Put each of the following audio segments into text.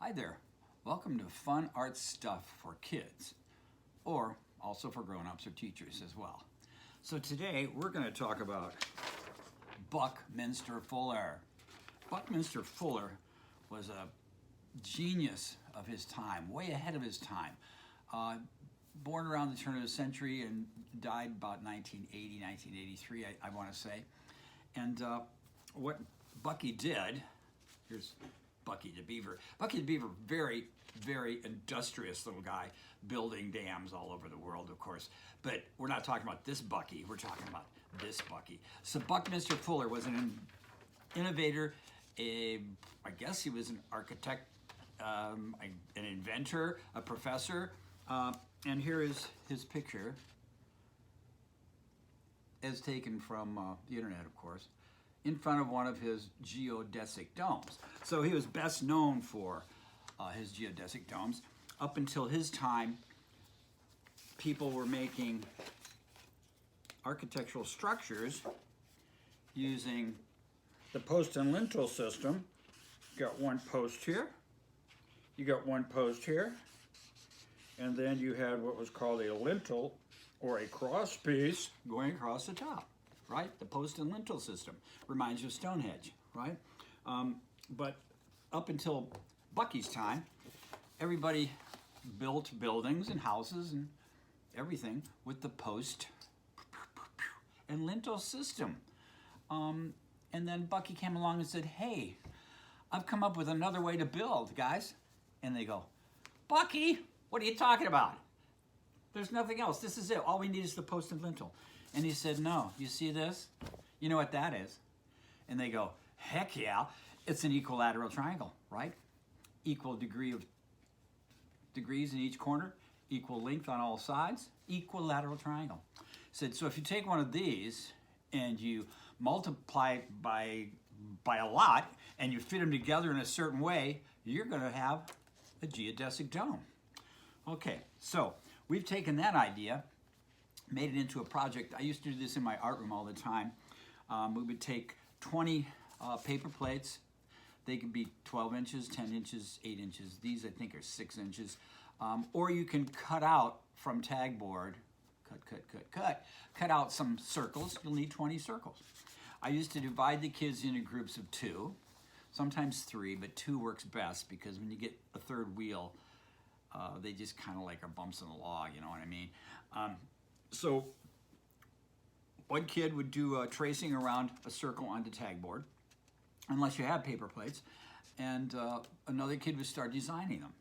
Hi there. Welcome to Fun Art Stuff for Kids, or also for grown-ups or teachers as well. So today we're going to talk about Buckminster Fuller. Buckminster Fuller was a genius of his time, way ahead of his time. Born around the turn of the century and died about 1980, 1983, I want to say. And what Bucky did, here's Bucky the Beaver. Bucky the Beaver, very, very industrious little guy, building dams all over the world, of course. But we're not talking about this Bucky, we're talking about this Bucky. So Buckminster Fuller was an innovator, I guess he was an architect, an inventor, a professor, and here is his picture, as taken from the internet, of course, in front of one of his geodesic domes. So he was best known for his geodesic domes. Up until his time, people were making architectural structures using the post and lintel system. You got one post here, you got one post here, and then you had what was called a lintel or a cross piece going across the top, right? The post and lintel system reminds you of Stonehenge, right? But up until Bucky's time, everybody built buildings and houses and everything with the post and lintel system. And then Bucky came along and said, hey, I've come up with another way to build, guys. And they go, Bucky, what are you talking about? There's nothing else. This is it. All we need is the post and lintel. And he said, no, you see this? You know what that is? And they go, heck yeah, it's an equilateral triangle, right? Equal degree of degrees in each corner, equal length on all sides, equilateral triangle. He said, so if you take one of these and you multiply it by a lot and you fit them together in a certain way, you're going to have a geodesic dome. Okay, so we've taken that idea, made it into a project. I used to do this in my art room all the time. We would take 20 paper plates. They could be 12 inches, 10 inches, 8 inches. These, I think, are 6 inches. Or you can cut out from tag board, cut out some circles. You'll need 20 circles. I used to divide the kids into groups of 2, sometimes 3, but 2 works best because when you get a third wheel, they just kind of like are bumps in the log, you know what I mean? So one kid would do tracing around a circle on the tag board, unless you have paper plates, and another kid would start designing them.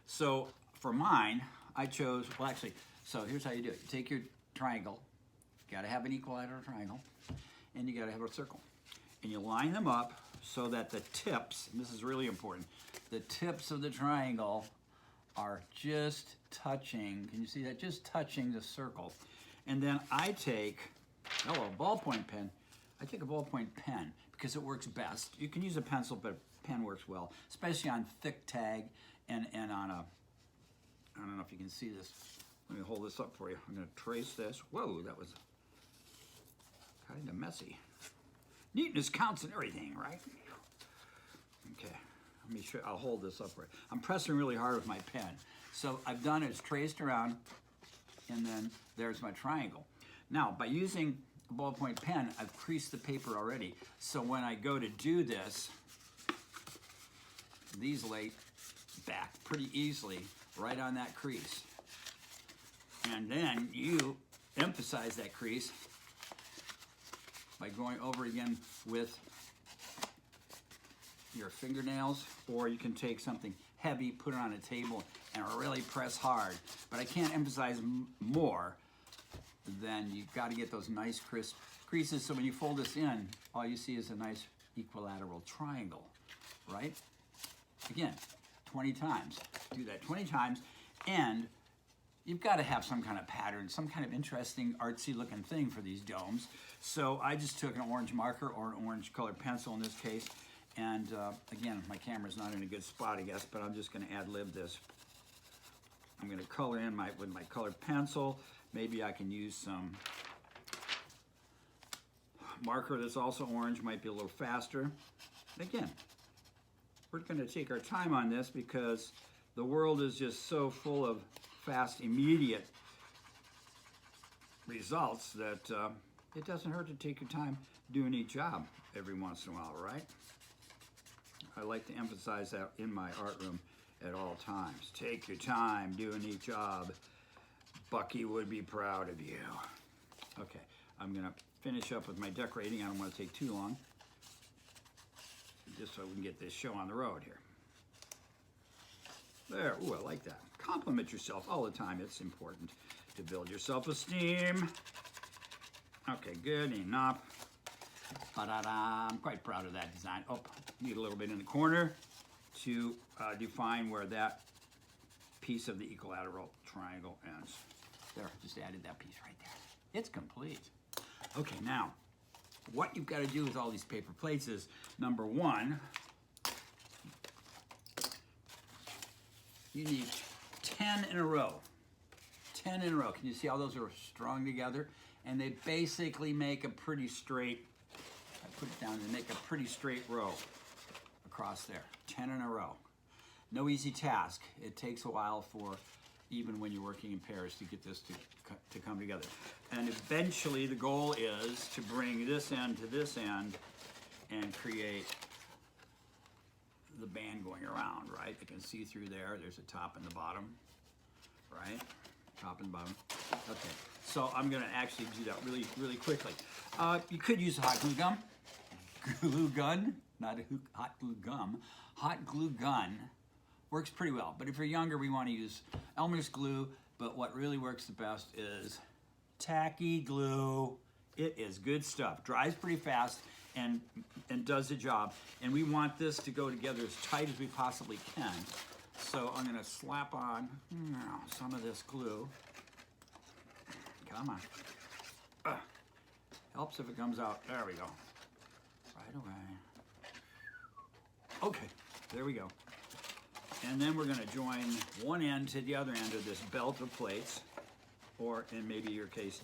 So for mine, I chose, well actually, so here's how you do it. You take your triangle, you gotta have an equilateral triangle, and you gotta have a circle. And you line them up so that the tips, and this is really important, the tips of the triangle are just touching, can you see that? Just touching the circle. And then I take, a ballpoint pen. I take a ballpoint pen because it works best. You can use a pencil, but a pen works well, especially on thick tag and on a, I don't know if you can see this. Let me hold this up for you. I'm gonna trace this. Whoa, that was kind of messy. Neatness counts in everything, right? Okay. Let me show, I'll hold this up right. I'm pressing really hard with my pen. So I've done is traced around, and then there's my triangle. Now, by using a ballpoint pen, I've creased the paper already. So when I go to do this, these lay back pretty easily right on that crease. And then you emphasize that crease by going over again with your fingernails, or you can take something heavy, put it on a table, and really press hard. But I can't emphasize more than you've got to get those nice crisp creases, so when you fold this in, all you see is a nice equilateral triangle, right? Again, 20 times. Do that 20 times, and you've got to have some kind of pattern, some kind of interesting artsy looking thing for these domes. So I just took an orange marker, or an orange colored pencil in this case, and again, my camera's not in a good spot, I guess, but I'm just going to ad-lib this. I'm going to color in with my colored pencil. Maybe I can use some marker that's also orange, might be a little faster. Again, we're going to take our time on this because the world is just so full of fast, immediate results that it doesn't hurt to take your time doing each job every once in a while, right? I like to emphasize that in my art room at all times. Take your time doing each job. Bucky would be proud of you. Okay, I'm gonna finish up with my decorating. I don't want to take too long, just so we can get this show on the road here. There, ooh, I like that. Compliment yourself all the time. It's important to build your self-esteem. Okay, good enough. I'm quite proud of that design. Oh, need a little bit in the corner to define where that piece of the equilateral triangle ends. There, just added that piece right there. It's complete. Okay, now, what you've got to do with all these paper plates is, number one, you need 10 in a row. 10 in a row. Can you see how those are strung together? And they basically make a pretty straight, I put it down, they make a pretty straight row across there. 10 in a row. No easy task. It takes a while for, even when you're working in pairs, to get this to come together. And eventually the goal is to bring this end to this end and create the band going around, right? You can see through there, there's a top and the bottom, right? Top and bottom. Okay, so I'm gonna actually do that really, really quickly. You could use a hot glue gun. Glue gun, not a hot glue gum. Hot glue gun works pretty well, but if you're younger, we wanna use Elmer's glue, but what really works the best is tacky glue. It is good stuff. Dries pretty fast and does the job. And we want this to go together as tight as we possibly can. So I'm gonna slap on some of this glue. Come on. Helps if it comes out. There we go. Right away. Okay, there we go. And then we're gonna join one end to the other end of this belt of plates, or in maybe your case,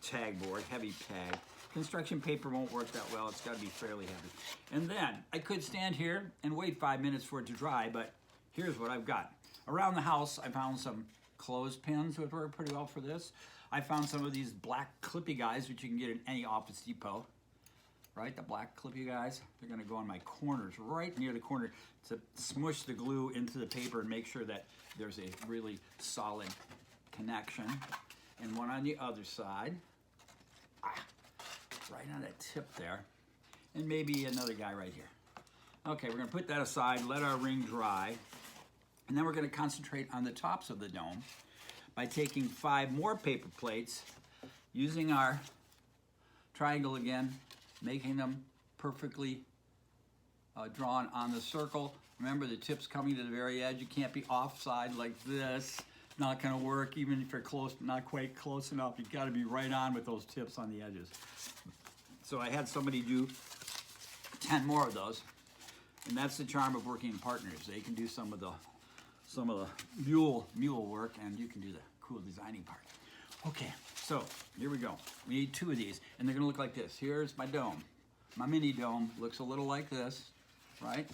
tag board, heavy tag. Construction paper won't work that well. It's gotta be fairly heavy. And then I could stand here and wait 5 minutes for it to dry, but here's what I've got. Around the house, I found some clothespins which work pretty well for this. I found some of these black clippy guys, which you can get in any Office Depot, right? The black clippy guys. They're gonna go on my corners, right near the corner, to smush the glue into the paper and make sure that there's a really solid connection. And one on the other side, right on that tip there. And maybe another guy right here. Okay, we're gonna put that aside, let our ring dry, and then we're gonna concentrate on the tops of the dome by taking 5 more paper plates, using our triangle again, making them perfectly drawn on the circle. Remember, the tip's coming to the very edge. You can't be offside like this. Not gonna work, even if you're close, not quite close enough. You've gotta be right on with those tips on the edges. So I had somebody do 10 more of those. And that's the charm of working in partners. They can do some of the mule work, and you can do the cool designing part. Okay, so here we go. We need 2 of these, and they're gonna look like this. Here's my dome. My mini dome looks a little like this, right?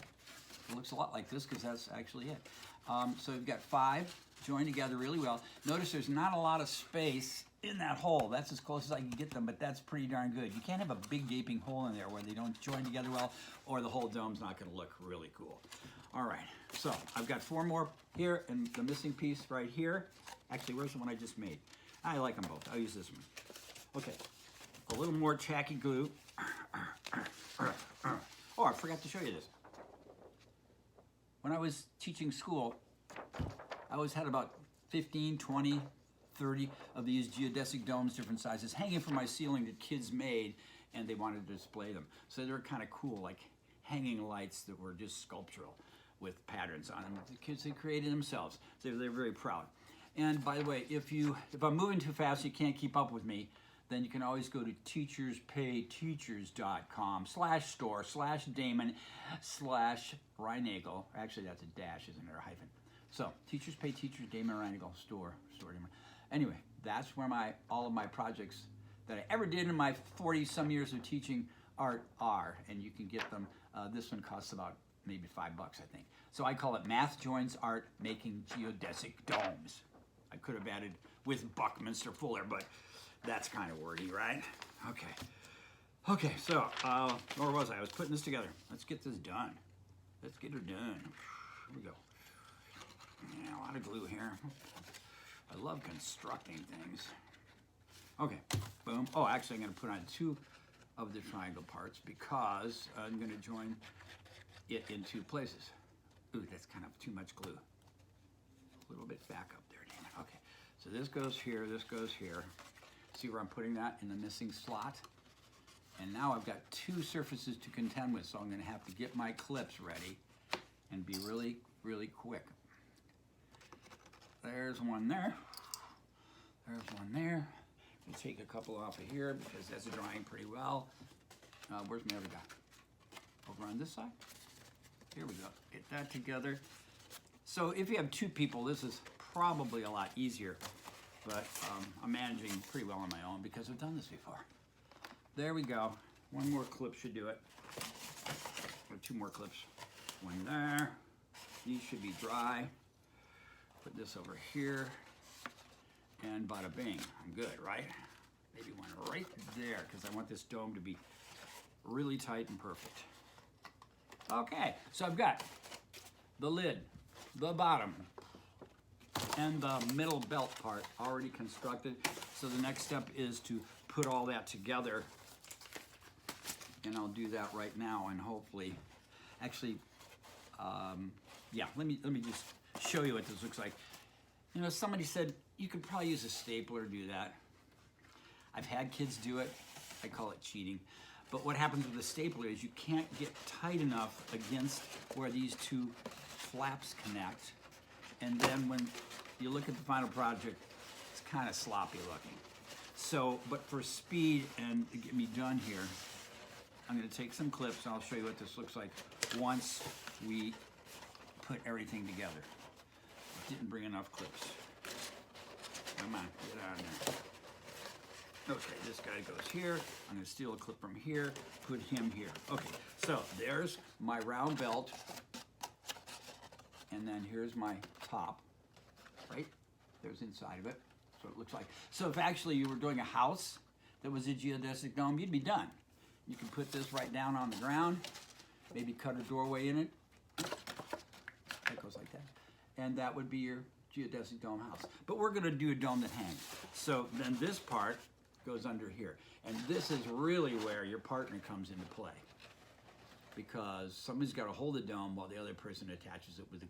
It looks a lot like this because that's actually it. So we've got 5 joined together really well. Notice there's not a lot of space in that hole. That's as close as I can get them, but that's pretty darn good. You can't have a big gaping hole in there where they don't join together well, or the whole dome's not gonna look really cool. All right, so I've got 4 more here, and the missing piece right here. Actually, where's the one I just made? I like them both. I'll use this one. Okay, a little more tacky glue. Oh, I forgot to show you this. When I was teaching school, I always had about 15, 20, 30 of these geodesic domes, different sizes, hanging from my ceiling that kids made, and they wanted to display them. So they were kind of cool, like hanging lights that were just sculptural with patterns on them. The kids had created themselves. So they're very proud. And by the way, if I'm moving too fast, you can't keep up with me, then you can always go to teacherspayteachers.com/Damon/Reinagel. Actually, that's a dash, isn't it, or a hyphen. So, Teachers Pay Teachers, Damon Reinagel, store Damon. Anyway, that's where all of my projects that I ever did in my 40-some years of teaching art are, and you can get them. This one costs about maybe $5, I think. So I call it Math Joins Art Making Geodesic Domes. I could have added with Buckminster Fuller, but that's kind of wordy, right? Okay. Okay, so, where was I? I was putting this together. Let's get this done. Let's get her done. Here we go. Yeah, a lot of glue here. I love constructing things. Okay, boom. Oh, actually, I'm going to put on 2 of the triangle parts because I'm going to join it in 2 places. Ooh, that's kind of too much glue. A little bit back up there, damn it. Okay, so this goes here, this goes here. See where I'm putting that in the missing slot? And now I've got 2 surfaces to contend with, so I'm going to have to get my clips ready and be really, really quick. There's one there. There's one there. I'm going to take a couple off of here because that's drying pretty well. Where's my other guy? Over on this side? Here we go. Get that together. So if you have 2 people, this is probably a lot easier, but I'm managing pretty well on my own because I've done this before. There we go. 1 more clip should do it. Or 2 more clips. 1 there. These should be dry. Put this over here. And bada bing. I'm good, right? Maybe 1 right there because I want this dome to be really tight and perfect. Okay, so I've got the lid, the bottom, and the middle belt part already constructed. So the next step is to put all that together, and I'll do that right now. And hopefully, actually, yeah, let me just show you what this looks like. You know, somebody said you could probably use a stapler to do that. I've had kids do it. I call it cheating. But what happens with the stapler is you can't get tight enough against where these 2 flaps connect. And then when you look at the final project, it's kind of sloppy looking. So, but for speed and to get me done here, I'm going to take some clips and I'll show you what this looks like once we put everything together. I didn't bring enough clips. Come on, get out of there. Okay, this guy goes here. I'm going to steal a clip from here, put him here. Okay, so there's my round belt. And then here's my top, right? There's inside of it. So it looks like. So if actually you were doing a house that was a geodesic dome, you'd be done. You can put this right down on the ground, maybe cut a doorway in it. That goes like that. And that would be your geodesic dome house. But we're going to do a dome that hangs. So then this part goes under here. And this is really where your partner comes into play, because somebody's got to hold the dome while the other person attaches it with the glue.